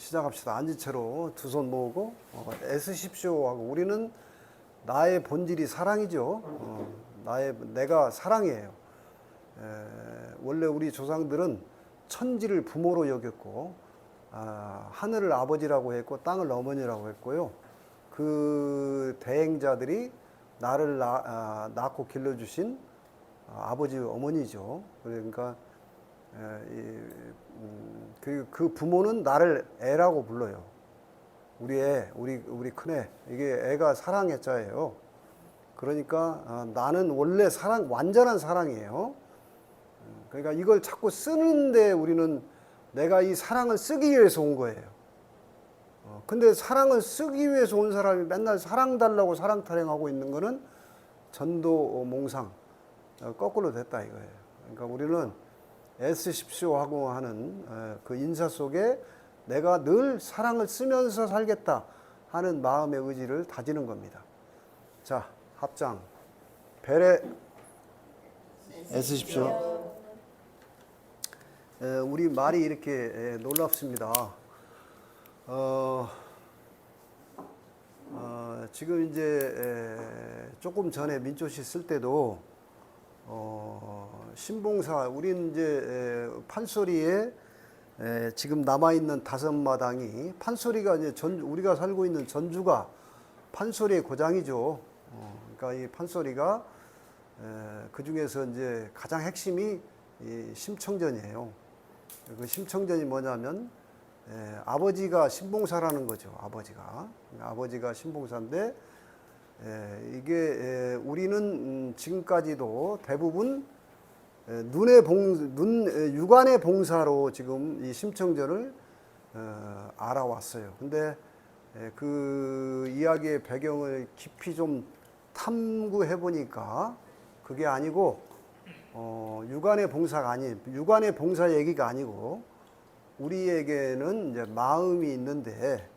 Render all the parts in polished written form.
시작합시다. 앉은 채로 두 손 모으고 애쓰십시오 하고 우리는 나의 본질이 사랑이죠. 내가 사랑이에요. 원래 우리 조상들은 천지를 부모로 여겼고 하늘을 아버지라고 했고 땅을 어머니라고 했고요. 그 대행자들이 나를 낳고 길러주신 아버지 어머니죠. 그러니까 그 부모는 나를 애라고 불러요. 우리 큰애. 이게 애가 사랑의 자예요. 그러니까 나는 원래 완전한 사랑이에요. 그러니까 이걸 자꾸 쓰는데 우리는 내가 이 사랑을 쓰기 위해서 온 거예요. 근데 사랑을 쓰기 위해서 온 사람이 맨날 사랑 달라고 사랑 타령하고 있는 거는 전도 몽상, 거꾸로 됐다 이거예요. 그러니까 우리는 애쓰십시오 하고 하는 그 인사 속에 내가 늘 사랑을 쓰면서 살겠다 하는 마음의 의지를 다지는 겁니다. 자, 합장. 배려 애쓰십시오. 우리 말이 이렇게 놀랍습니다. 지금 이제 조금 전에 민초씨 쓸 때도 신봉사 우리는 이제 판소리에 지금 남아있는 5마당이 판소리가 이제 우리가 살고 있는 전주가 판소리의 고장이죠. 그러니까 이 판소리가 그 중에서 이제 가장 핵심이 이 심청전이에요. 그 심청전이 뭐냐면 아버지가 신봉사라는 거죠. 아버지가 신봉사인데 이게 우리는 지금까지도 대부분 육안의 봉사로 지금 이 심청전을 알아왔어요. 근데 그 이야기의 배경을 깊이 좀 탐구해 보니까 그게 아니고 육안의 봉사가 육안의 봉사 얘기가 아니고 우리에게는 이제 마음이 있는데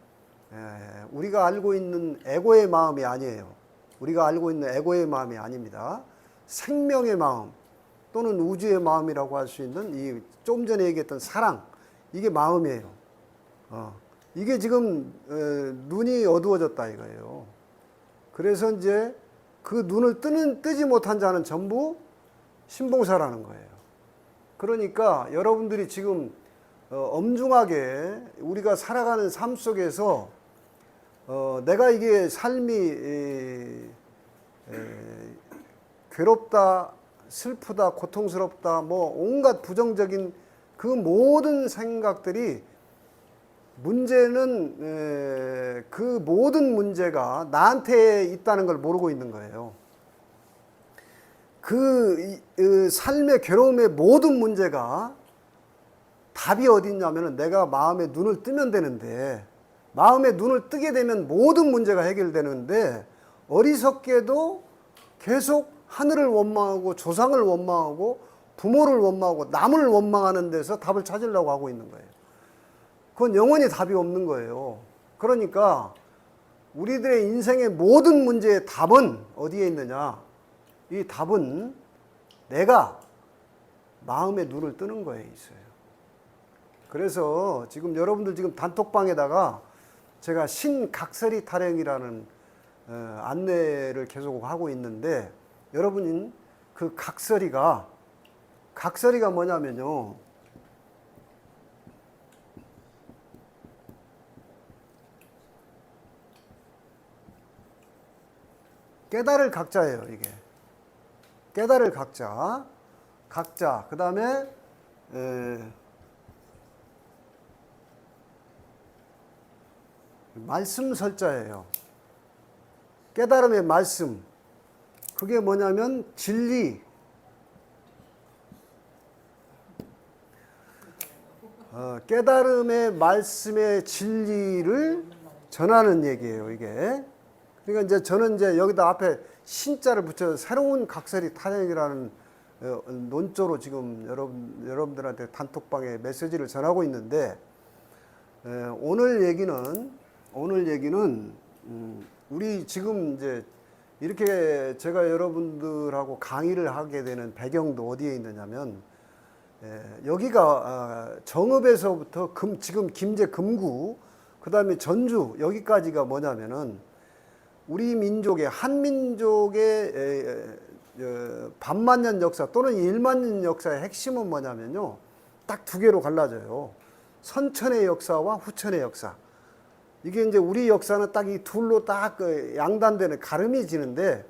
우리가 알고 있는 에고의 마음이 아니에요. 우리가 알고 있는 에고의 마음이 아닙니다. 생명의 마음 또는 우주의 마음이라고 할 수 있는 이 좀 전에 얘기했던 사랑, 이게 마음이에요. 이게 지금 눈이 어두워졌다 이거예요. 그래서 이제 그 눈을 뜨지 못한 자는 전부 신봉사라는 거예요. 그러니까 여러분들이 지금 엄중하게 우리가 살아가는 삶 속에서 내가 이게 삶이 괴롭다, 슬프다, 고통스럽다, 뭐 온갖 부정적인 그 모든 생각들이 문제는 그 모든 문제가 나한테 있다는 걸 모르고 있는 거예요. 그 삶의 괴로움의 모든 문제가 답이 어디 있냐면 내가 마음의 눈을 뜨면 되는데 마음의 눈을 뜨게 되면 모든 문제가 해결되는데 어리석게도 계속 하늘을 원망하고 조상을 원망하고 부모를 원망하고 남을 원망하는 데서 답을 찾으려고 하고 있는 거예요. 그건 영원히 답이 없는 거예요. 그러니까 우리들의 인생의 모든 문제의 답은 어디에 있느냐? 이 답은 내가 마음의 눈을 뜨는 거에 있어요. 그래서 지금 여러분들 지금 단톡방에다가 제가 신각설이 타령이라는 안내를 계속 하고 있는데 여러분은 그 각설이가 뭐냐면요. 깨달을 각자예요, 이게. 깨달을 각자. 그 다음에 말씀 설자예요. 깨달음의 말씀. 그게 뭐냐면 진리. 깨달음의 말씀의 진리를 전하는 얘기예요, 이게. 그러니까 이제 저는 이제 여기다 앞에 신자를 붙여 새로운 각설이 타령이라는 논조로 지금 여러분들한테 단톡방에 메시지를 전하고 있는데 오늘 얘기는 우리 지금 이제 이렇게 제가 여러분들하고 강의를 하게 되는 배경도 어디에 있느냐면 여기가 정읍에서부터 지금 김제 금구, 그 다음에 전주 여기까지가 뭐냐면은 우리 민족의 한민족의 반만년 역사 또는 1만년 역사의 핵심은 뭐냐면요, 딱 두 개로 갈라져요. 선천의 역사와 후천의 역사. 이게 이제 우리 역사는 딱 이 둘로 딱 양단되는 가름이 지는데,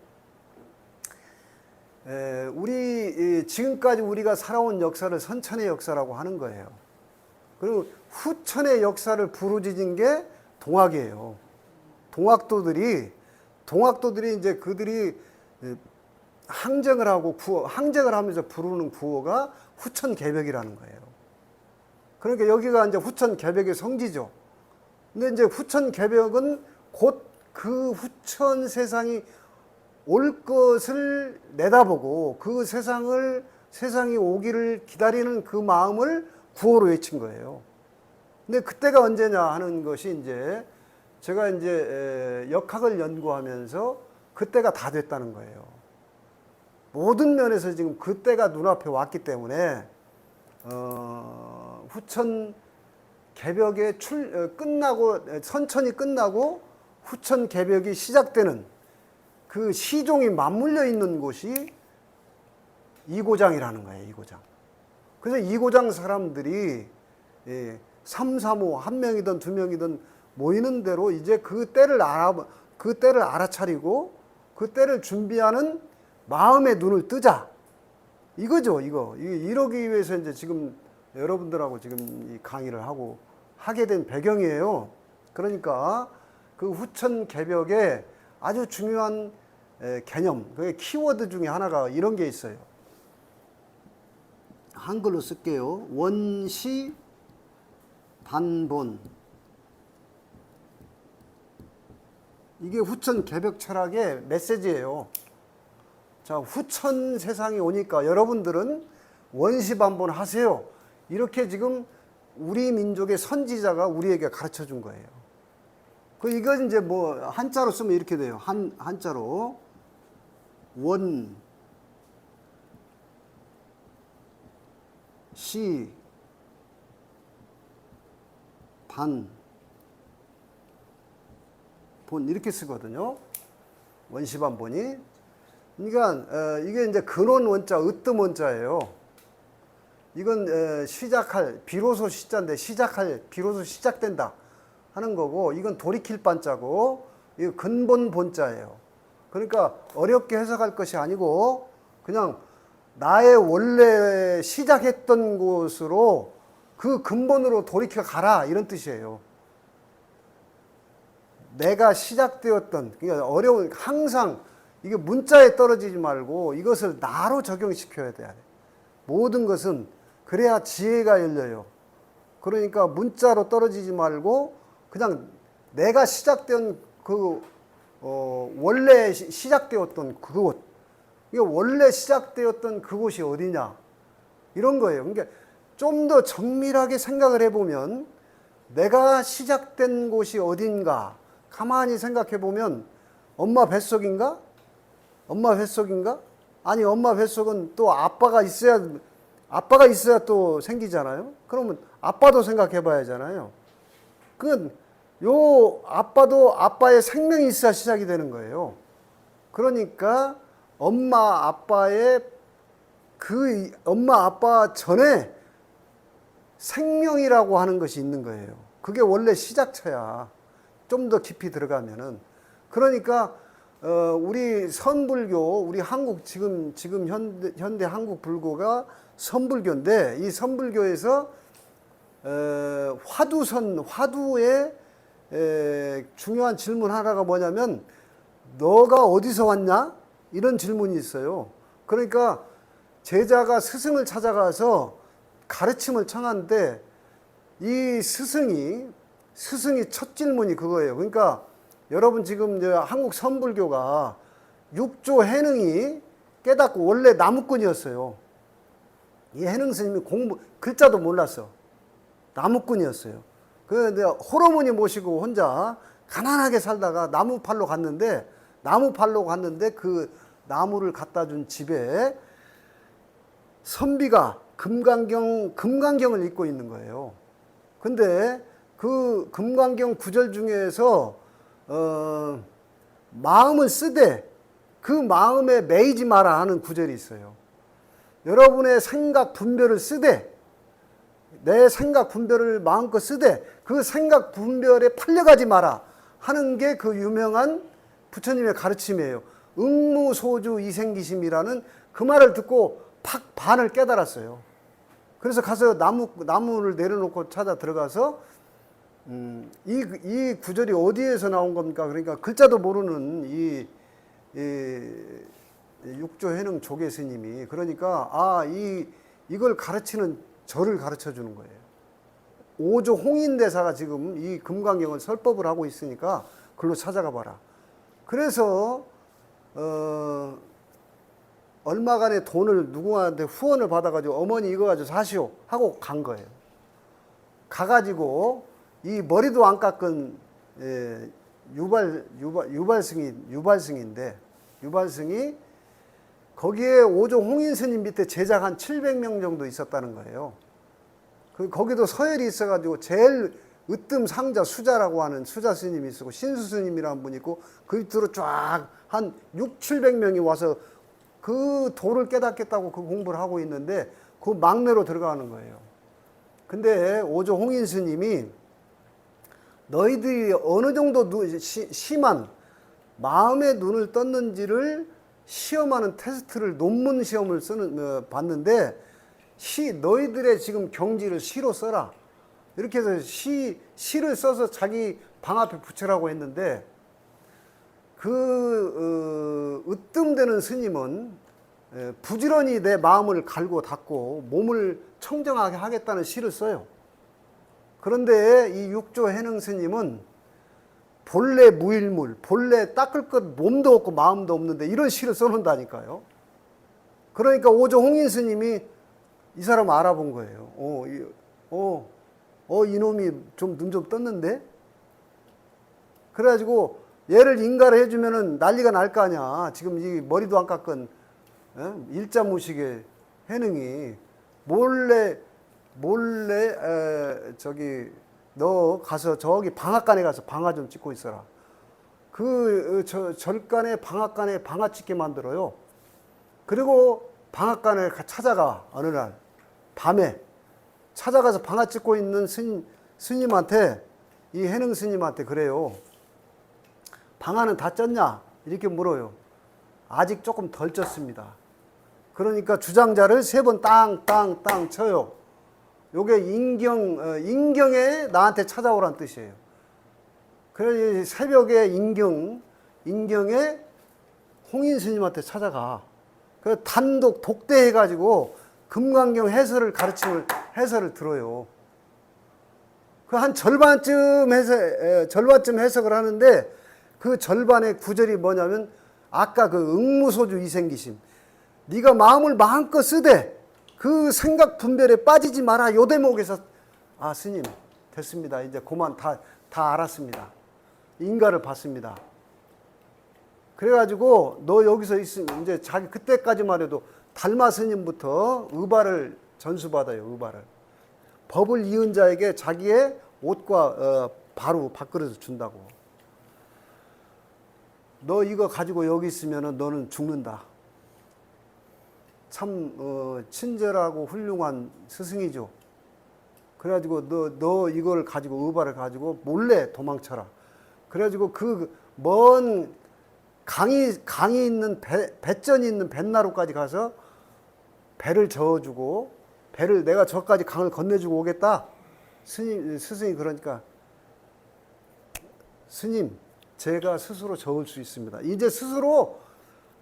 우리 지금까지 우리가 살아온 역사를 선천의 역사라고 하는 거예요. 그리고 후천의 역사를 부르짖은 게 동학이에요. 동학도들이 이제 그들이 항쟁을 하고 항쟁을 하면서 부르는 구호가 후천 개벽이라는 거예요. 그러니까 여기가 이제 후천 개벽의 성지죠. 근데 이제 후천 개벽은 곧 그 후천 세상이 올 것을 내다보고 그 세상이 오기를 기다리는 그 마음을 구호로 외친 거예요. 근데 그때가 언제냐 하는 것이 이제 제가 이제 역학을 연구하면서 그때가 다 됐다는 거예요. 모든 면에서 지금 그때가 눈앞에 왔기 때문에 후천 개벽의 선천이 끝나고 후천 개벽이 시작되는 그 시종이 맞물려 있는 곳이 이고장이라는 거예요. 이고장. 그래서 이고장 사람들이 3, 3, 5 한 명이든 두 명이든 모이는 대로 이제 그 때를 알아차리고 그 때를 준비하는 마음의 눈을 뜨자. 이거죠, 이거. 이러기 위해서 이제 지금 여러분들하고 지금 이 강의를 하게 된 배경이에요. 그러니까 그 후천 개벽의 아주 중요한 개념, 그 키워드 중에 하나가 이런 게 있어요. 한글로 쓸게요. 원시 반본. 이게 후천 개벽 철학의 메시지예요. 자, 후천 세상이 오니까 여러분들은 원시 반본 하세요. 이렇게 지금 우리 민족의 선지자가 우리에게 가르쳐 준 거예요. 이건 이제 뭐 한자로 쓰면 이렇게 돼요. 한자로 원, 시, 반, 본 이렇게 쓰거든요. 원시반본이. 그러니까 이게 이제 근원 원자, 으뜸 원자예요. 이건 비로소 시자인데 비로소 시작된다 하는 거고, 이건 돌이킬 반자고, 이거 근본 본자예요. 그러니까 어렵게 해석할 것이 아니고 그냥 나의 원래 시작했던 곳으로 그 근본으로 돌이켜 가라 이런 뜻이에요. 내가 시작되었던, 그러니까 항상 이게 문자에 떨어지지 말고 이것을 나로 적용시켜야 돼요. 모든 것은 그래야 지혜가 열려요. 그러니까 문자로 떨어지지 말고 그냥 내가 시작된 원래 시작되었던 그곳, 이게 원래 시작되었던 그곳이 어디냐 이런 거예요. 그러니까 좀 더 정밀하게 생각을 해보면 내가 시작된 곳이 어딘가 가만히 생각해 보면 엄마 뱃속인가? 아니, 엄마 뱃속은 또 아빠가 있어야 또 생기잖아요. 그러면 아빠도 생각해 봐야 하잖아요. 요 아빠도 아빠의 생명이 있어야 시작이 되는 거예요. 그러니까 엄마 아빠 전에 생명이라고 하는 것이 있는 거예요. 그게 원래 시작처야. 좀 더 깊이 들어가면은. 그러니까 우리 선불교, 우리 한국 지금 현대 한국 불교가 선불교인데, 이 선불교에서 화두의 중요한 질문 하나가 뭐냐면 너가 어디서 왔냐? 이런 질문이 있어요. 그러니까 제자가 스승을 찾아가서 가르침을 청하는데 이 스승이 첫 질문이 그거예요. 그러니까 여러분 지금 한국 선불교가 육조 해능이 깨닫고 원래 나무꾼이었어요. 이 해능 스님이 글자도 몰랐어. 나무꾼이었어요. 그런데 호러머니 모시고 혼자 가난하게 살다가 나무 팔러 갔는데 그 나무를 갖다 준 집에 선비가 금강경을 읽고 있는 거예요. 근데 그 금강경 구절 중에서 마음을 쓰되 그 마음에 매이지 마라 하는 구절이 있어요. 여러분의 생각 분별을 쓰되, 내 생각 분별을 마음껏 쓰되 그 생각 분별에 팔려가지 마라 하는 게 그 유명한 부처님의 가르침이에요. 응무소주 이생기심이라는 그 말을 듣고 팍 반을 깨달았어요. 그래서 가서 나무를 내려놓고 찾아 들어가서 이 구절이 어디에서 나온 겁니까? 그러니까 글자도 모르는 이 육조해능 조계 스님이, 그러니까 이걸 가르치는 저를 가르쳐 주는 거예요. 오조 홍인대사가 지금 이 금강경을 설법을 하고 있으니까 글로 찾아가 봐라. 그래서 얼마간의 돈을 누구한테 후원을 받아가지고 어머니 이거 가지고 사시오 하고 간 거예요. 가가지고 이 머리도 안 깎은 유발승인데, 유발승이 거기에 오조 홍인 스님 밑에 제자가 한 700명 정도 있었다는 거예요. 거기도 서열이 있어가지고 제일 으뜸 상자 수자라고 하는 수자 스님이 있고 신수 스님이라는 분이 있고 그 밑으로 쫙 한 700명이 와서 그 도를 깨닫겠다고 그 공부를 하고 있는데 그 막내로 들어가는 거예요. 근데 오조 홍인 스님이 너희들이 어느 정도 심한 마음의 눈을 떴는지를 시험하는 테스트를, 논문 시험을 봤는데 너희들의 지금 경지를 시로 써라. 이렇게 해서 시를 써서 자기 방 앞에 붙여라고 했는데 으뜸되는 스님은 부지런히 내 마음을 갈고 닦고 몸을 청정하게 하겠다는 시를 써요. 그런데 이 육조 해능 스님은 본래 무일물, 본래 닦을 것 몸도 없고 마음도 없는데 이런 시를 써놓는다니까요. 그러니까 오조 홍인 스님이 이 사람 알아본 거예요. 이놈이 좀 눈 좀 떴는데? 그래가지고 얘를 인가를 해주면은 난리가 날 거 아니야. 지금 이 머리도 안 깎은 일자무식의 해능이 몰래 너 가서 저기 방앗간에 가서 방아 좀 찍고 있어라. 절간에 방앗간에 방아 찍게 만들어요. 그리고 방앗간에 찾아가. 어느 날 밤에 찾아가서 방아 찍고 있는 스님한테, 이 해능 스님한테 그래요. 방아는 다 쪘냐? 이렇게 물어요. 아직 조금 덜 쪘습니다. 그러니까 주장자를 3번 땅 쳐요. 요게 인경에 나한테 찾아오란 뜻이에요. 그래서 새벽에 인경에 홍인 스님한테 찾아가. 그 단독 독대해가지고 금강경 해설을 해설을 들어요. 그 한 절반쯤 해석을 하는데 그 절반의 구절이 뭐냐면 아까 그 응무소주 이생기심. 네가 마음을 마음껏 쓰되 그 생각 분별에 빠지지 마라. 요 대목에서 스님 됐습니다. 이제 그만 다 알았습니다. 인가를 받습니다. 그래가지고 너 여기서 있으면 이제 자기 그때까지만 해도 달마 스님부터 의발을 전수받아요. 의발을. 법을 이은 자에게 자기의 옷과 바로 밥그릇을 준다고. 너 이거 가지고 여기 있으면 너는 죽는다. 참 친절하고 훌륭한 스승이죠. 그래가지고 너 이걸 가지고 의발을 가지고 몰래 도망쳐라. 그래가지고 그 먼 강이 있는 배전이 있는 뱃나루까지 가서 배를 저어주고 배를 내가 저까지 강을 건네주고 오겠다. 스승이 그러니까 스님 제가 스스로 저을 수 있습니다. 이제 스스로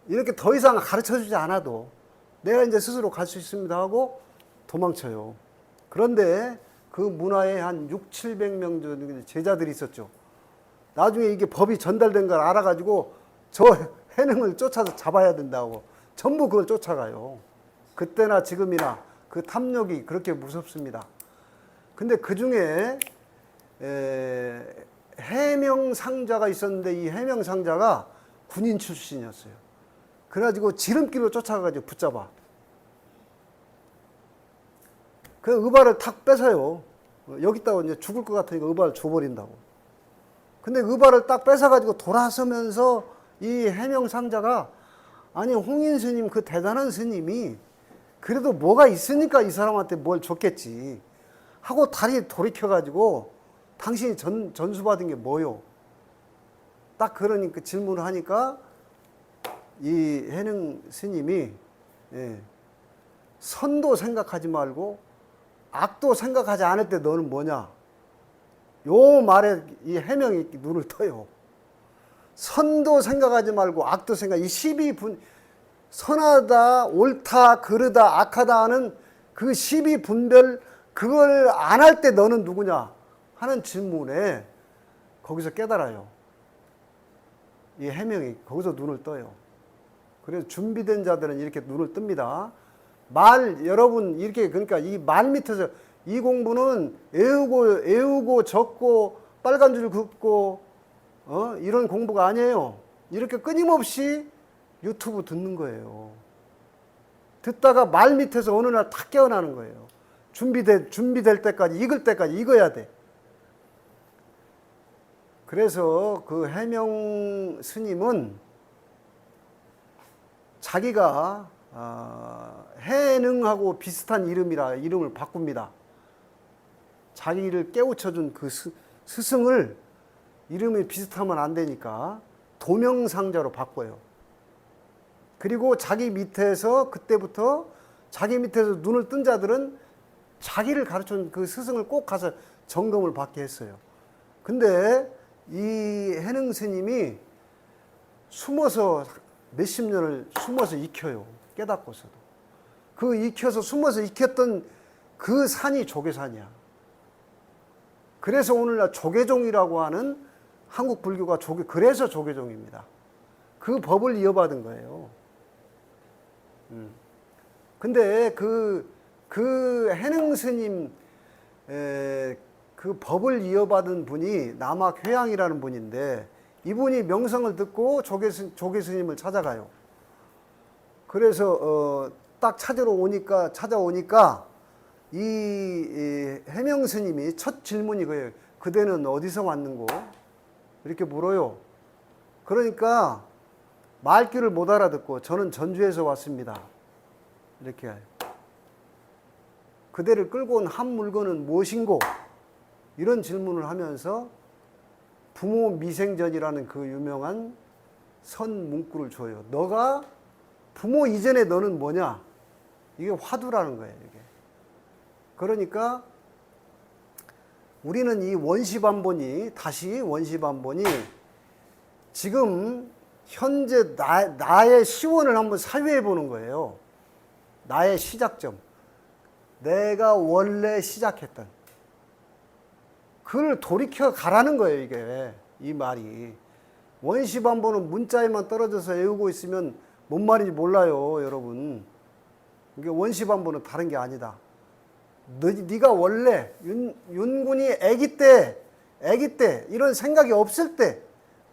이렇게 더 이상 가르쳐주지 않아도 내가 이제 스스로 갈 수 있습니다 하고 도망쳐요. 그런데 그 문화에 한 700명 정도 제자들이 있었죠. 나중에 이게 법이 전달된 걸 알아가지고 저 해능을 쫓아서 잡아야 된다고 전부 그걸 쫓아가요. 그때나 지금이나 그 탐욕이 그렇게 무섭습니다. 근데 그 중에 해명상자가 있었는데 이 해명상자가 군인 출신이었어요. 그래가지고 지름길로 쫓아가가지고 붙잡아. 그 의발을 탁 뺏어요. 여기다가 이제 죽을 것 같으니까 의발을 줘버린다고. 근데 의발을 딱 뺏어가지고 돌아서면서 이 해명상자가 아니 홍인 스님 그 대단한 스님이 그래도 뭐가 있으니까 이 사람한테 뭘 줬겠지 하고 다리 돌이켜가지고 당신이 전수받은 게 뭐요? 딱 그러니까 질문을 하니까 이 해능 스님이 선도 생각하지 말고 악도 생각하지 않을 때 너는 뭐냐? 요 말에 이 해명이 눈을 떠요. 선도 생각하지 말고 악도 생각, 이 12분, 선하다, 옳다, 그르다, 악하다 하는 그 12분별, 그걸 안 할 때 너는 누구냐? 하는 질문에 거기서 깨달아요. 이 해명이 거기서 눈을 떠요. 그래서 준비된 자들은 이렇게 눈을 뜹니다. 여러분, 이렇게, 그러니까 이 말 밑에서 이 공부는 외우고 적고 빨간 줄 긋고 이런 공부가 아니에요. 이렇게 끊임없이 유튜브 듣는 거예요. 듣다가 말 밑에서 어느 날 탁 깨어나는 거예요. 준비될 때까지, 익을 때까지 익어야 돼. 그래서 그 해명 스님은 자기가 해능하고 비슷한 이름을 바꿉니다. 자기를 깨우쳐준 그 스승을 이름이 비슷하면 안 되니까 도명상자로 바꿔요. 그리고 자기 밑에서 그때부터 자기 밑에서 눈을 뜬 자들은 자기를 가르쳐준 그 스승을 꼭 가서 점검을 받게 했어요. 근데 이 해능 스님이 숨어서 몇십 년을 숨어서 익혀요. 깨닫고서도. 그 익혀서 숨어서 익혔던 그 산이 조계산이야. 그래서 오늘날 조계종이라고 하는 한국 불교가 그래서 조계종입니다. 그 법을 이어받은 거예요. 근데 그 해능 스님, 그 법을 이어받은 분이 남학회양이라는 분인데 이분이 명성을 듣고 조계 스님을 찾아가요. 그래서 딱 찾아오니까 이 해명 스님이 첫 질문이 그예요. 그대는 어디서 왔는고? 이렇게 물어요. 그러니까 말귀를 못 알아듣고 저는 전주에서 왔습니다. 이렇게 해요. 그대를 끌고 온 한 물건은 무엇인고? 이런 질문을 하면서 부모 미생전이라는 그 유명한 선 문구를 줘요. 너가 부모 이전에 너는 뭐냐? 이게 화두라는 거예요. 이게. 그러니까 우리는 이 원시반본이 지금 현재 나의 시원을 한번 사유해 보는 거예요. 나의 시작점. 내가 원래 시작했던. 그걸 돌이켜 가라는 거예요, 이게. 이 말이. 원시반본은 문자에만 떨어져서 외우고 있으면 뭔 말인지 몰라요, 여러분. 이게 원시반본은 다른 게 아니다. 네가 원래 윤군이 아기 때 이런 생각이 없을 때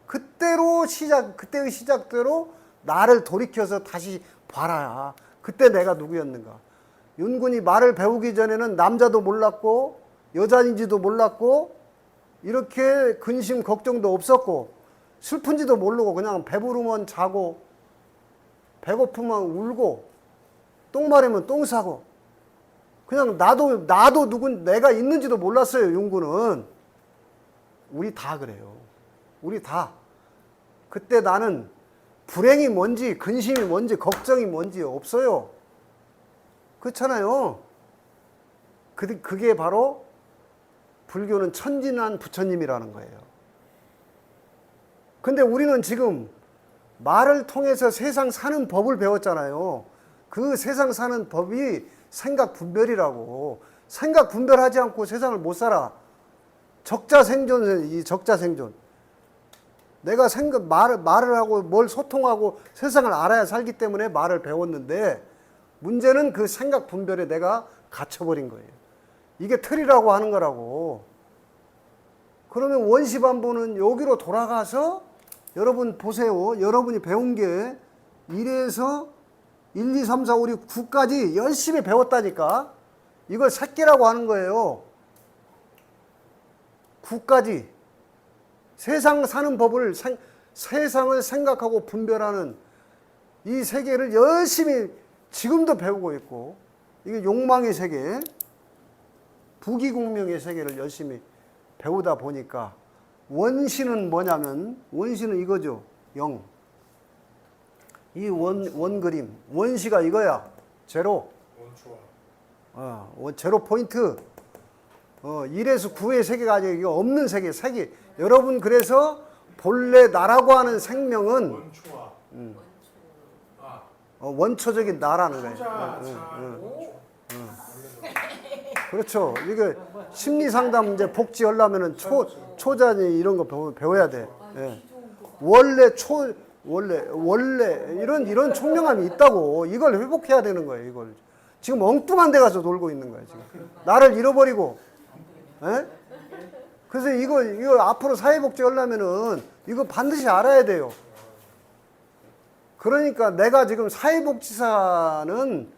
그때의 시작대로 나를 돌이켜서 다시 봐라. 그때 내가 누구였는가. 윤군이 말을 배우기 전에는 남자도 몰랐고 여자인지도 몰랐고 이렇게 근심 걱정도 없었고 슬픈지도 모르고 그냥 배부르면 자고 배고프면 울고 똥 마르면 똥 싸고 그냥 나도 내가 있는지도 몰랐어요. 윤군은. 우리 다 그래요. 우리 다. 그때 나는 불행이 뭔지 근심이 뭔지 걱정이 뭔지 없어요. 그렇잖아요. 그게 바로 불교는 천진한 부처님이라는 거예요. 근데 우리는 지금 말을 통해서 세상 사는 법을 배웠잖아요. 그 세상 사는 법이 생각 분별이라고. 생각 분별하지 않고 세상을 못 살아. 적자생존은 이 적자생존. 내가 말을 하고 뭘 소통하고 세상을 알아야 살기 때문에 말을 배웠는데 문제는 그 생각 분별에 내가 갇혀버린 거예요. 이게 틀이라고 하는 거라고. 그러면 원시반본은 여기로 돌아가서 여러분 보세요. 여러분이 배운 게 1에서 1, 2, 3, 4, 5, 6, 9까지 열심히 배웠다니까. 이걸 새끼라고 하는 거예요. 구까지. 세상 사는 법을, 세상을 생각하고 분별하는 이 세계를 열심히 지금도 배우고 있고, 이게 욕망의 세계, 부귀공명의 세계를 열심히 배우다 보니까 원시는 뭐냐면, 원시는 이거죠. 영. 이 원그림. 원시가 이거야. 제로. 제로 포인트. 1에서 9의 세계가 아니고 이거 없는 세계. 여러분, 그래서 본래 나라고 하는 생명은 원초적인 나라는 거예요. 그렇죠. 이게 심리 상담 이제 복지하려면은 초자니 이런 거 배워야 돼. 예. 원래 이런 총명함이 있다고. 이걸 회복해야 되는 거예요. 이걸 지금 엉뚱한 데 가서 놀고 있는 거예요. 지금 나를 잃어버리고. 예? 그래서 이거 앞으로 사회복지 하려면은 이거 반드시 알아야 돼요. 그러니까 내가 지금 사회복지사는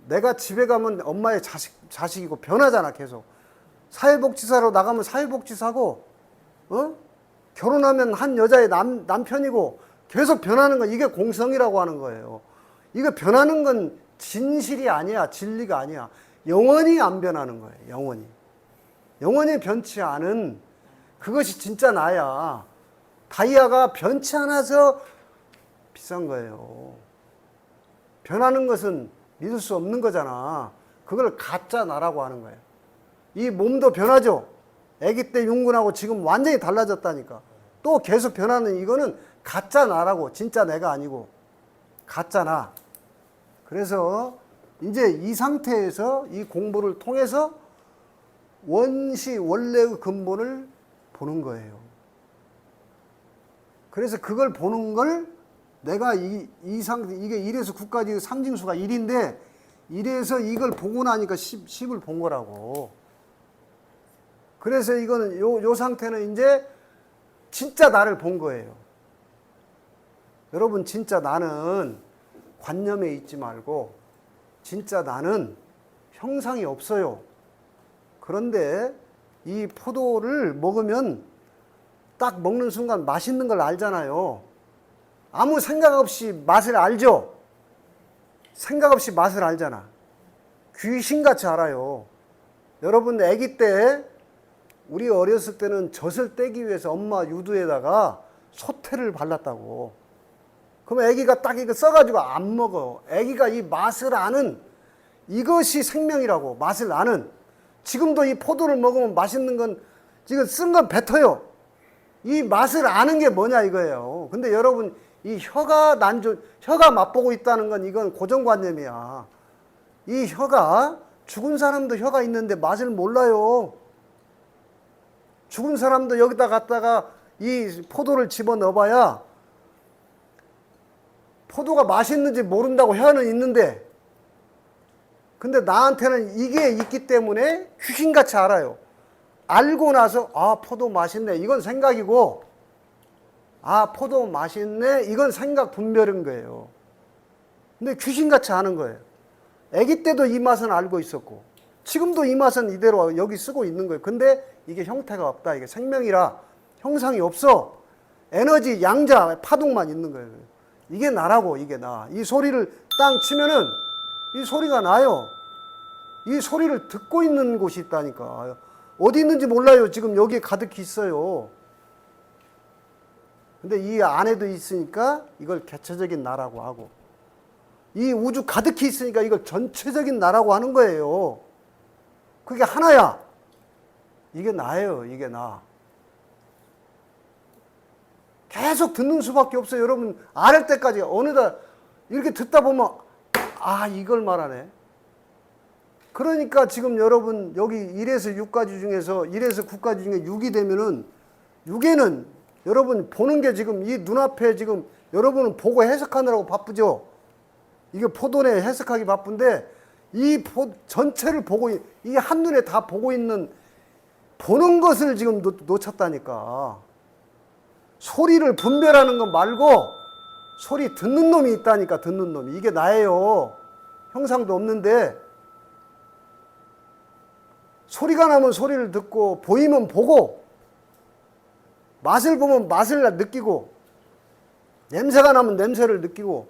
내가 집에 가면 엄마의 자식이고 변하잖아, 계속. 사회복지사로 나가면 사회복지사고, 결혼하면 한 여자의 남편이고, 계속 변하는 건 이게 공성이라고 하는 거예요. 이거 변하는 건 진실이 아니야, 진리가 아니야. 영원히 안 변하는 거예요, 영원히. 영원히 변치 않은 그것이 진짜 나야. 다이아가 변치 않아서 비싼 거예요. 변하는 것은 믿을 수 없는 거잖아. 그걸 가짜 나라고 하는 거예요. 이 몸도 변하죠. 아기 때 윤근하고 지금 완전히 달라졌다니까. 또 계속 변하는 이거는 가짜 나라고, 진짜 내가 아니고 가짜 나. 그래서 이제 이 상태에서 이 공부를 통해서 원래의 근본을 보는 거예요. 그래서 그걸 보는 걸 내가 이 상태, 이게 1에서 9까지 상징수가 1인데 1에서 이걸 보고 나니까 10을 본 거라고. 그래서 이거는 요 상태는 이제 진짜 나를 본 거예요. 여러분, 진짜 나는 관념에 있지 말고 진짜 나는 형상이 없어요. 그런데 이 포도를 먹으면 딱 먹는 순간 맛있는 걸 알잖아요. 아무 생각 없이 맛을 알죠? 생각 없이 맛을 알잖아. 귀신같이 알아요. 여러분, 아기 때, 우리 어렸을 때는 젖을 떼기 위해서 엄마 유두에다가 소태를 발랐다고. 그럼 아기가 딱 이거 써가지고 안 먹어. 아기가 이 맛을 아는, 이것이 생명이라고, 맛을 아는. 지금도 이 포도를 먹으면 맛있는 건, 지금 쓴 건 뱉어요. 이 맛을 아는 게 뭐냐 이거예요. 근데 여러분, 이 혀가 맛보고 있다는 건 이건 고정관념이야. 이 혀가, 죽은 사람도 혀가 있는데 맛을 몰라요. 죽은 사람도 여기다 갖다가 이 포도를 집어넣어봐야 포도가 맛있는지 모른다고 혀는 있는데, 근데 나한테는 이게 있기 때문에 귀신같이 알아요. 알고 나서 아, 포도 맛있네, 이건 생각이고, 아, 포도 맛있네, 이건 생각 분별인 거예요. 근데 귀신같이 아는 거예요. 아기 때도 이 맛은 알고 있었고 지금도 이 맛은 이대로 여기 쓰고 있는 거예요. 근데 이게 형태가 없다. 이게 생명이라 형상이 없어. 에너지, 양자, 파동만 있는 거예요. 이게 나라고, 이게 나. 이 소리를 땅 치면은 이 소리가 나요. 이 소리를 듣고 있는 곳이 있다니까. 어디 있는지 몰라요. 지금 여기에 가득히 있어요. 근데 이 안에도 있으니까 이걸 개체적인 나라고 하고, 이 우주 가득히 있으니까 이걸 전체적인 나라고 하는 거예요. 그게 하나야. 이게 나예요. 이게 나. 계속 듣는 수밖에 없어요. 여러분, 알 때까지 어느덧 이렇게 듣다 보면 아, 이걸 말하네. 그러니까 지금 여러분 여기 1에서 6까지 중에서 1에서 9까지 중에 6이 되면은 6에는 여러분 보는 게 지금 이 눈앞에 지금 여러분은 보고 해석하느라고 바쁘죠. 이게 포도네 해석하기 바쁜데 이 전체를 보고, 이 한눈에 다 보고 있는, 보는 것을 지금 놓쳤다니까. 소리를 분별하는 것 말고 소리 듣는 놈이 있다니까. 듣는 놈이. 이게 나예요. 형상도 없는데 소리가 나면 소리를 듣고 보이면 보고 맛을 보면 맛을 느끼고 냄새가 나면 냄새를 느끼고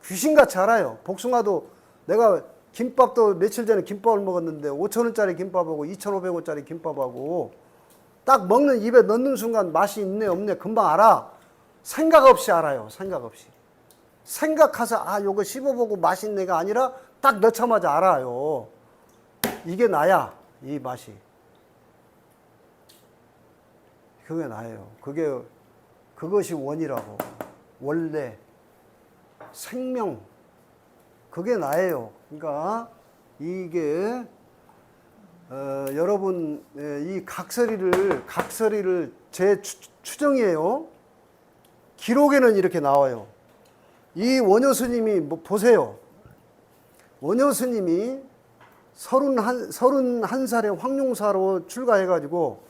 귀신같이 알아요. 복숭아도 내가 김밥도 며칠 전에 김밥을 먹었는데 5,000원짜리 김밥하고 2,500원짜리 김밥하고 딱 먹는 입에 넣는 순간 맛이 있네 없네 금방 알아. 생각 없이 알아요. 생각 없이. 생각해서 아 요거 씹어보고 맛있네가 아니라 딱 넣자마자 알아요. 이게 나야 이 맛이. 그게 나예요. 그것이 원이라고. 원래 생명 그게 나예요. 그러니까 이게 여러분 이 각설이를 제 추정이에요. 기록에는 이렇게 나와요. 이 원효 스님이 뭐 보세요. 원효 스님이 31살에 황룡사로 출가해가지고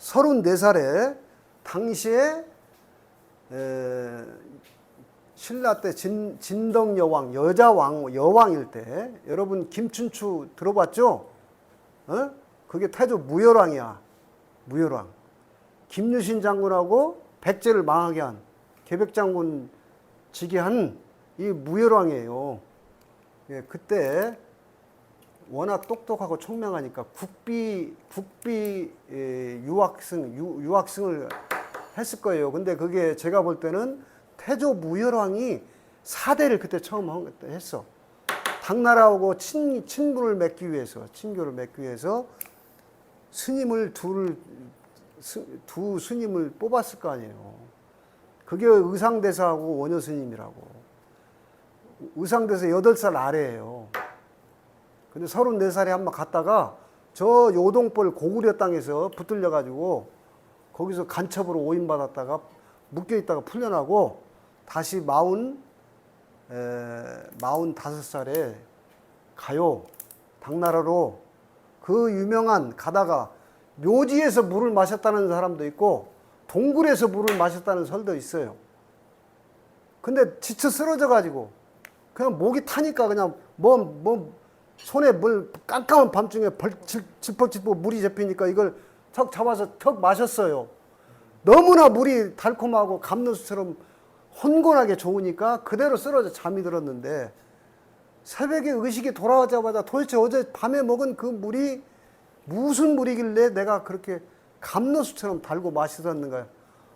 34살에 당시에 신라 때 진덕여왕 여왕일 때 여러분 김춘추 들어봤죠? 어? 그게 태조 무열왕이야. 무열왕. 김유신 장군하고 백제를 망하게 한 계백장군 지게 한 이 무열왕이에요. 예, 그때 워낙 똑똑하고 총명하니까 국비 유학승을 했을 거예요. 근데 그게 제가 볼 때는 태조 무열왕이 사대를 그때 처음 했어. 당나라하고 친교를 맺기 위해서 스님을 두 스님을 뽑았을 거 아니에요. 그게 의상대사하고 원효 스님이라고. 의상대사 8살 아래예요. 근데 34살에 한번 갔다가 저 요동벌 고구려 땅에서 붙들려가지고 거기서 간첩으로 오인받았다가 묶여있다가 풀려나고 다시 45살에 가요. 당나라로. 그 유명한 가다가 묘지에서 물을 마셨다는 사람도 있고 동굴에서 물을 마셨다는 설도 있어요. 근데 지쳐 쓰러져가지고 그냥 목이 타니까 그냥 손에 물 깜깜한 밤중에 질퍽질퍽 물이 잡히니까 이걸 턱 잡아서 턱 마셨어요. 너무나 물이 달콤하고 감로수처럼 혼곤하게 좋으니까 그대로 쓰러져 잠이 들었는데 새벽에 의식이 돌아오자마자 도대체 어제 밤에 먹은 그 물이 무슨 물이길래 내가 그렇게 감로수처럼 달고 맛있었는가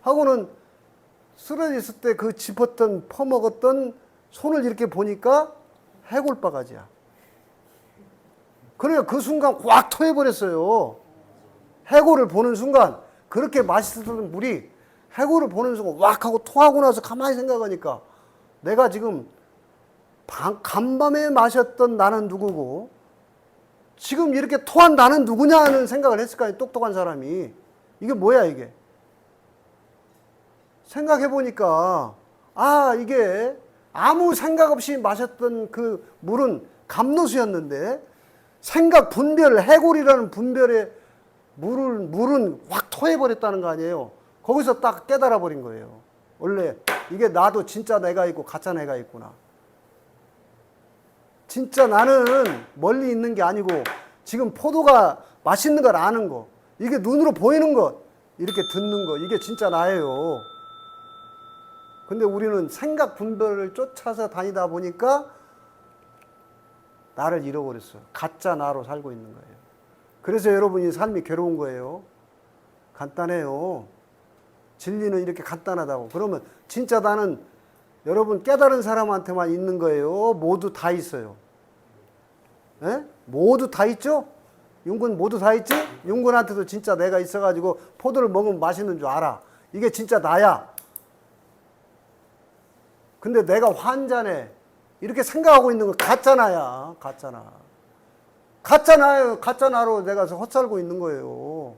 하고는 쓰러져 있을 때 그 짚었던 퍼먹었던 손을 이렇게 보니까 해골바가지야. 그러니까 그 순간 확 토해버렸어요. 해골을 보는 순간 그렇게 맛있었던 물이 해골을 보는 순간 왁 하고 토하고 나서 가만히 생각하니까 내가 지금 간밤에 마셨던 나는 누구고 지금 이렇게 토한 나는 누구냐 하는 생각을 했을 거 아니에요. 똑똑한 사람이. 이게 뭐야 이게. 생각해보니까 아 이게 아무 생각 없이 마셨던 그 물은 감로수였는데 생각 분별 해골이라는 분별에 물은 확 토해버렸다는 거 아니에요. 거기서 딱 깨달아 버린 거예요. 원래 이게 나도 진짜 내가 있고 가짜 내가 있구나. 진짜 나는 멀리 있는 게 아니고 지금 포도가 맛있는 걸 아는 거, 이게 눈으로 보이는 것, 이렇게 듣는 거, 이게 진짜 나예요. 근데 우리는 생각 분별을 쫓아서 다니다 보니까 나를 잃어버렸어요. 가짜 나로 살고 있는 거예요. 그래서 여러분이 삶이 괴로운 거예요. 간단해요. 진리는 이렇게 간단하다고. 그러면 진짜 나는 여러분 깨달은 사람한테만 있는 거예요. 모두 다 있어요. 에? 모두 다 있죠? 윤군 모두 다 있지? 윤군한테도 진짜 내가 있어가지고 포도를 먹으면 맛있는 줄 알아. 이게 진짜 나야. 근데 내가 환자네. 이렇게 생각하고 있는 건 가짜나야. 가짜나. 가짜나예요. 가짜나로 내가 헛살고 있는 거예요.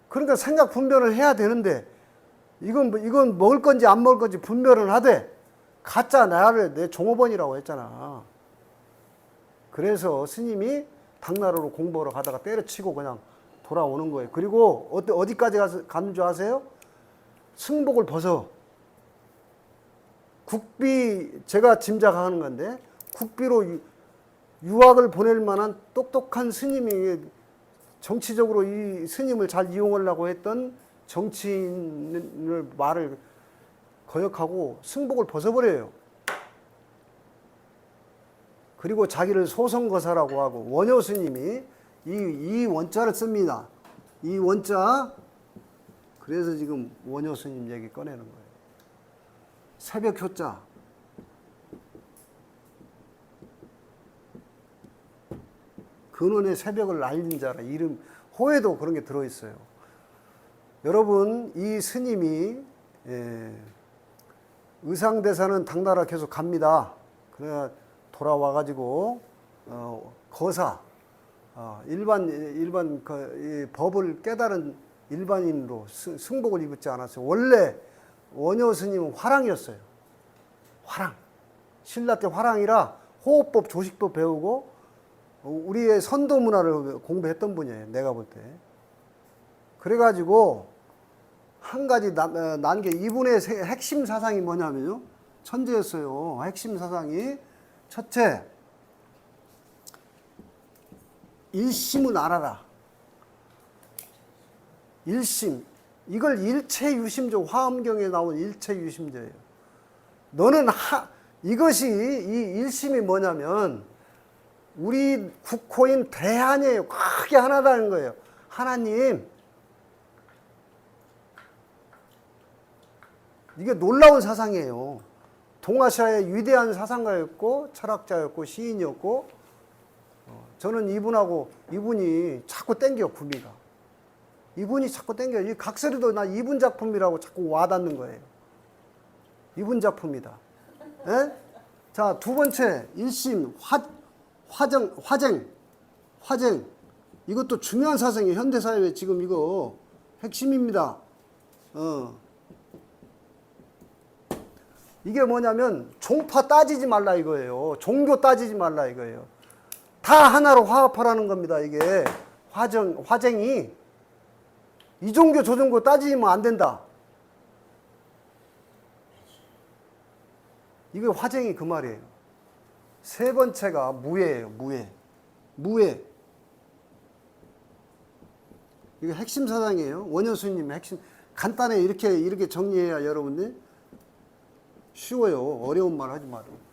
그러니까 생각 분별을 해야 되는데 이건 먹을 건지 안 먹을 건지 분별을 하되 가짜 나를 내 종업원이라고 했잖아. 그래서 스님이 당나라로 공부하러 가다가 때려치고 그냥 돌아오는 거예요. 그리고 어디까지 가는 줄 아세요? 승복을 벗어. 국비, 제가 짐작하는 건데 국비로 유학을 보낼 만한 똑똑한 스님이 정치적으로 이 스님을 잘 이용하려고 했던 정치인을 말을 거역하고 승복을 벗어버려요. 그리고 자기를 소성거사라고 하고 원효 스님이 이 원자를 씁니다. 이 원자. 그래서 지금 원효 스님 얘기 꺼내는 거예요. 새벽 효자. 근원의 새벽을 알린 자라. 이름 호에도 그런 게 들어있어요. 여러분 이 스님이 의상대사는 당나라 계속 갑니다. 그래 돌아와가지고 거사 일반 이 법을 깨달은 일반인으로 승복을 입었지 않았어요. 원래 원효 스님은 화랑이었어요. 화랑. 신라 때 화랑이라 호흡법, 조식법 배우고 우리의 선도 문화를 공부했던 분이에요. 내가 볼 때. 그래가지고 한 가지 난 게 이분의 핵심 사상이 뭐냐면요. 천재였어요. 핵심 사상이 첫째, 일심은 알아라. 일심. 이걸 일체유심조, 화엄경에 나온 일체유심조예요. 너는 이것이 이 일심이 뭐냐면 우리 국호인 대한이에요. 크게 하나다는 거예요. 하나님. 이게 놀라운 사상이에요. 동아시아의 위대한 사상가였고 철학자였고 시인이었고 저는 이분이 자꾸 땡겨 구미가. 이분이 자꾸 땡겨. 이 각설이도 나 이분 작품이라고 자꾸 와닿는 거예요. 이분 작품이다. 에? 자, 두 번째 일심 화쟁. 이것도 중요한 사상이에요. 현대사회에 지금 이거 핵심입니다. 이게 뭐냐면 종파 따지지 말라 이거예요. 종교 따지지 말라 이거예요. 다 하나로 화합하라는 겁니다. 이게 화쟁이 이 종교 저 종교 따지면 안 된다. 이게 화쟁이 그 말이에요. 세 번째가 무예예요. 무예. 이게 핵심 사상이에요. 원효수님의 핵심. 간단해 이렇게 정리해야 여러분들 쉬워요. 어려운 말 하지 말고.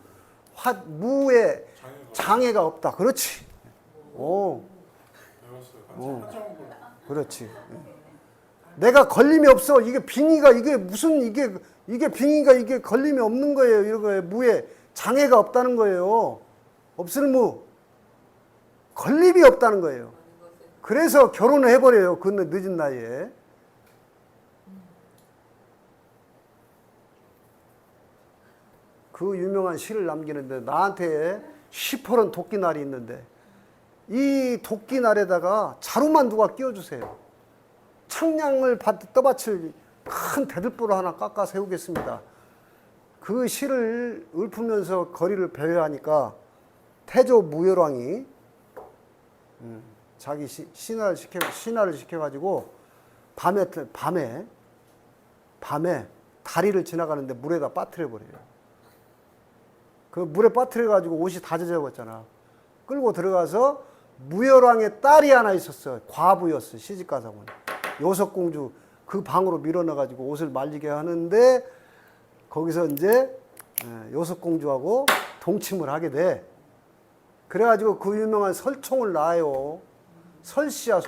무에 장애가 없다. 그렇지. 오. 그렇지. 내가 걸림이 없어. 이게 빙의가 이게 빙의가 이게 걸림이 없는 거예요. 이거에 무에 장애가 없다는 거예요. 없을 무. 걸림이 없다는 거예요. 그래서 결혼을 해버려요. 그 늦은 나이에. 그 유명한 시를 남기는데 나한테 시퍼런 도끼날이 있는데 이 도끼날에다가 자루만 누가 끼워주세요. 청량을 떠받칠 큰 대들보를 하나 깎아 세우겠습니다. 그 시를 읊으면서 거리를 배회하니까 태조 무열왕이 자기 신하를 시켜가지고 밤에 다리를 지나가는데 물에다 빠뜨려 버려요. 그 물에 빠뜨려가지고 옷이 다 젖어버렸잖아. 끌고 들어가서 무열왕의 딸이 하나 있었어. 과부였어. 시집가서는. 요석공주 그 방으로 밀어넣어가지고 옷을 말리게 하는데 거기서 이제 요석공주하고 동침을 하게 돼. 그래가지고 그 유명한 설총을 낳아요. 설씨야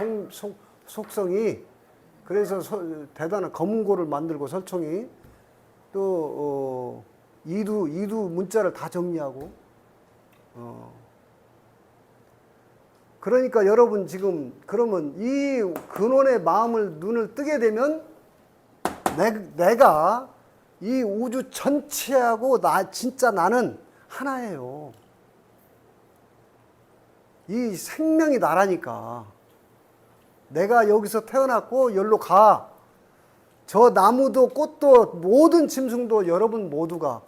속성이. 그래서 대단한 검은고를 만들고 설총이 또 이두 문자를 다 정리하고 그러니까 여러분 지금 그러면 이 근원의 눈을 뜨게 되면 내가 이 우주 전체하고 진짜 나는 하나예요. 이 생명이 나라니까. 내가 여기서 태어났고 여기로 가. 저 나무도 꽃도 모든 짐승도 여러분 모두가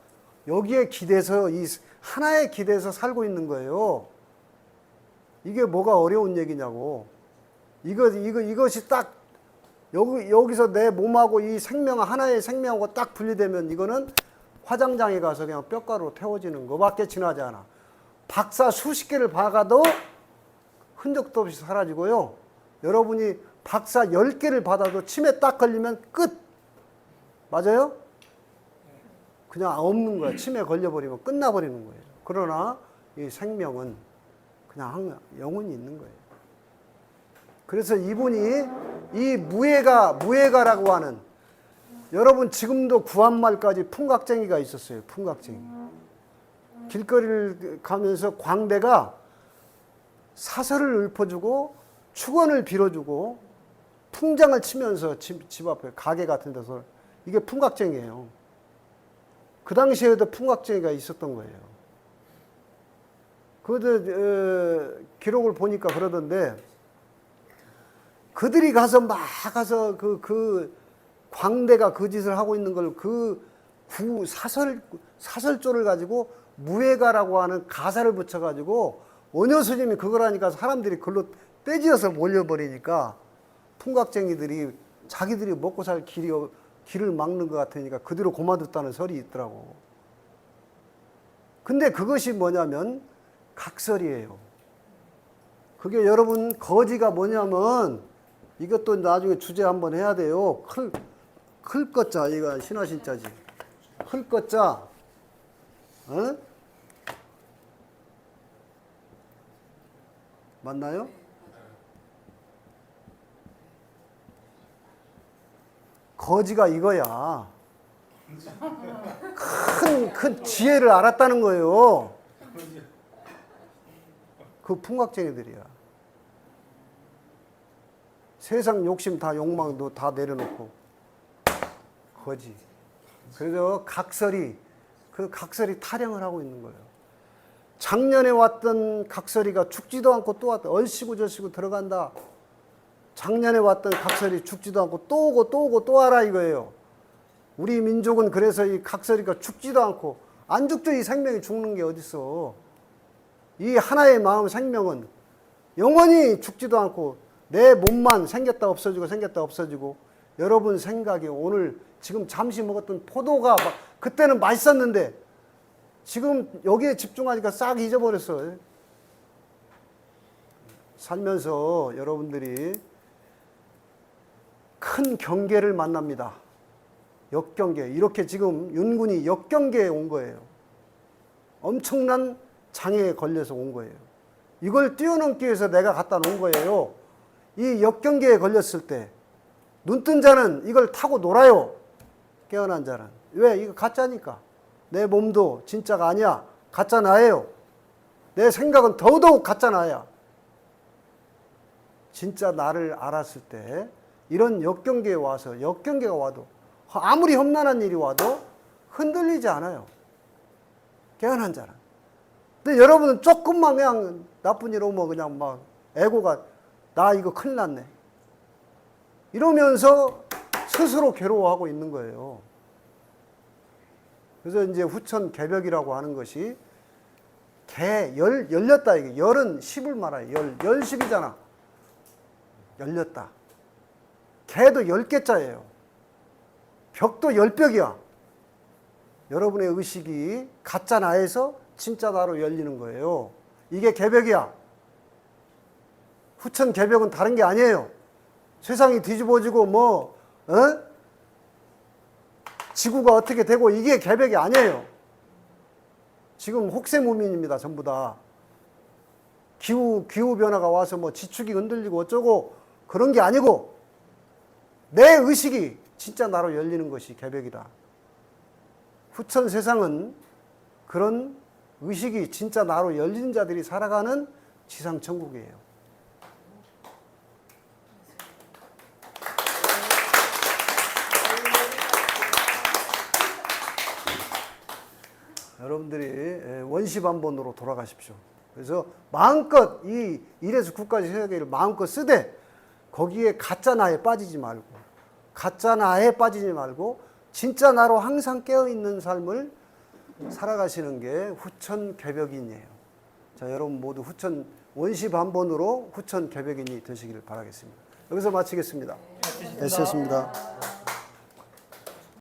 여기에 기대서 이 하나에 기대서 살고 있는 거예요. 이게 뭐가 어려운 얘기냐고. 이것이 딱 여기서 내 몸하고 이 하나의 생명하고 딱 분리되면 이거는 화장장에 가서 그냥 뼈가루로 태워지는 거밖에 지나지 않아. 박사 수십 개를 박아도 흔적도 없이 사라지고요. 여러분이 박사 10개를 받아도 침에 딱 걸리면 끝. 맞아요? 그냥 없는 거야. 침에 걸려버리면 끝나버리는 거예요. 그러나 이 생명은 그냥 영원히 있는 거예요. 그래서 이분이 이 무예가라고 하는, 여러분 지금도 구한말까지 풍각쟁이가 있었어요. 풍각쟁이. 길거리를 가면서 광대가 사설을 읊어주고 축원을 빌어주고 풍장을 치면서 집 앞에 가게 같은 데서, 이게 풍각쟁이에요. 그 당시에도 풍각쟁이가 있었던 거예요. 그들 기록을 보니까 그러던데, 그들이 가서 막 가서 그 광대가 그 짓을 하고 있는 걸 그 사설조를 가지고 무예가라고 하는 가사를 붙여가지고 원효 스님이 그걸 하니까 사람들이 그걸로 떼지어서 몰려버리니까 풍각쟁이들이 자기들이 먹고 살 길을 막는 것 같으니까 그대로 고만뒀다는 설이 있더라고. 근데 그것이 뭐냐면 각설이에요. 그게 여러분 거지가 뭐냐면, 이것도 나중에 주제 한번 해야 돼요. 클 것자, 이거 신화신자지. 클 것자, 어? 맞나요? 거지가 이거야. 큰 지혜를 알았다는 거예요. 그 풍각쟁이들이야. 세상 욕심 다 욕망도 다 내려놓고 거지. 그래서 그 각설이 타령을 하고 있는 거예요. 작년에 왔던 각설이가 죽지도 않고 또 왔다. 얼씨구 저씨구 들어간다. 작년에 왔던 각설이 죽지도 않고 또 오고 또 오고 또 와라 이거예요. 우리 민족은 그래서 이 각설이가 죽지도 않고, 안 죽죠. 이 생명이 죽는 게 어딨어. 이 하나의 마음 생명은 영원히 죽지도 않고, 내 몸만 생겼다 없어지고 생겼다 없어지고, 여러분 생각이 오늘 지금 잠시 먹었던 포도가 막 그때는 맛있었는데 지금 여기에 집중하니까 싹 잊어버렸어요. 살면서 여러분들이 큰 경계를 만납니다. 역경계. 이렇게 지금 윤군이 역경계에 온 거예요. 엄청난 장애에 걸려서 온 거예요. 이걸 뛰어넘기 위해서 내가 갖다 놓은 거예요. 이 역경계에 걸렸을 때 눈뜬 자는 이걸 타고 놀아요. 깨어난 자는. 왜? 이거 가짜니까. 내 몸도 진짜가 아니야. 가짜 나예요. 내 생각은 더더욱 가짜 나야. 진짜 나를 알았을 때 이런 역경계에 와서, 역경계가 와도 아무리 험난한 일이 와도 흔들리지 않아요. 깨어난 자는. 근데 여러분은 조금만 그냥 나쁜 일 오면 그냥 막 에고가 나 이거 큰일 났네. 이러면서 스스로 괴로워하고 있는 거예요. 그래서 이제 후천 개벽이라고 하는 것이 열렸다. 이게 열은 10을 말아요. 열십이잖아. 열렸다. 개도 10개자예요. 벽도 10벽이야. 여러분의 의식이 가짜 나에서 진짜 나로 열리는 거예요. 이게 개벽이야. 후천 개벽은 다른 게 아니에요. 세상이 뒤집어지고 지구가 어떻게 되고 이게 개벽이 아니에요. 지금 혹세무민입니다. 전부 다. 기후 변화가 와서 지축이 흔들리고 어쩌고 그런 게 아니고, 내 의식이 진짜 나로 열리는 것이 개벽이다. 후천 세상은 그런 의식이 진짜 나로 열린 자들이 살아가는 지상 천국이에요. 여러분들이 원시반본으로 돌아가십시오. 그래서 마음껏 이 1에서 9까지 세계를 마음껏 쓰되, 거기에 가짜 나에 빠지지 말고, 진짜 나로 항상 깨어있는 삶을 살아가시는 게 후천 개벽인이에요. 자, 여러분 모두 후천 원시반본으로 후천 개벽인이 되시기를 바라겠습니다. 여기서 마치겠습니다. 애쓰셨습니다.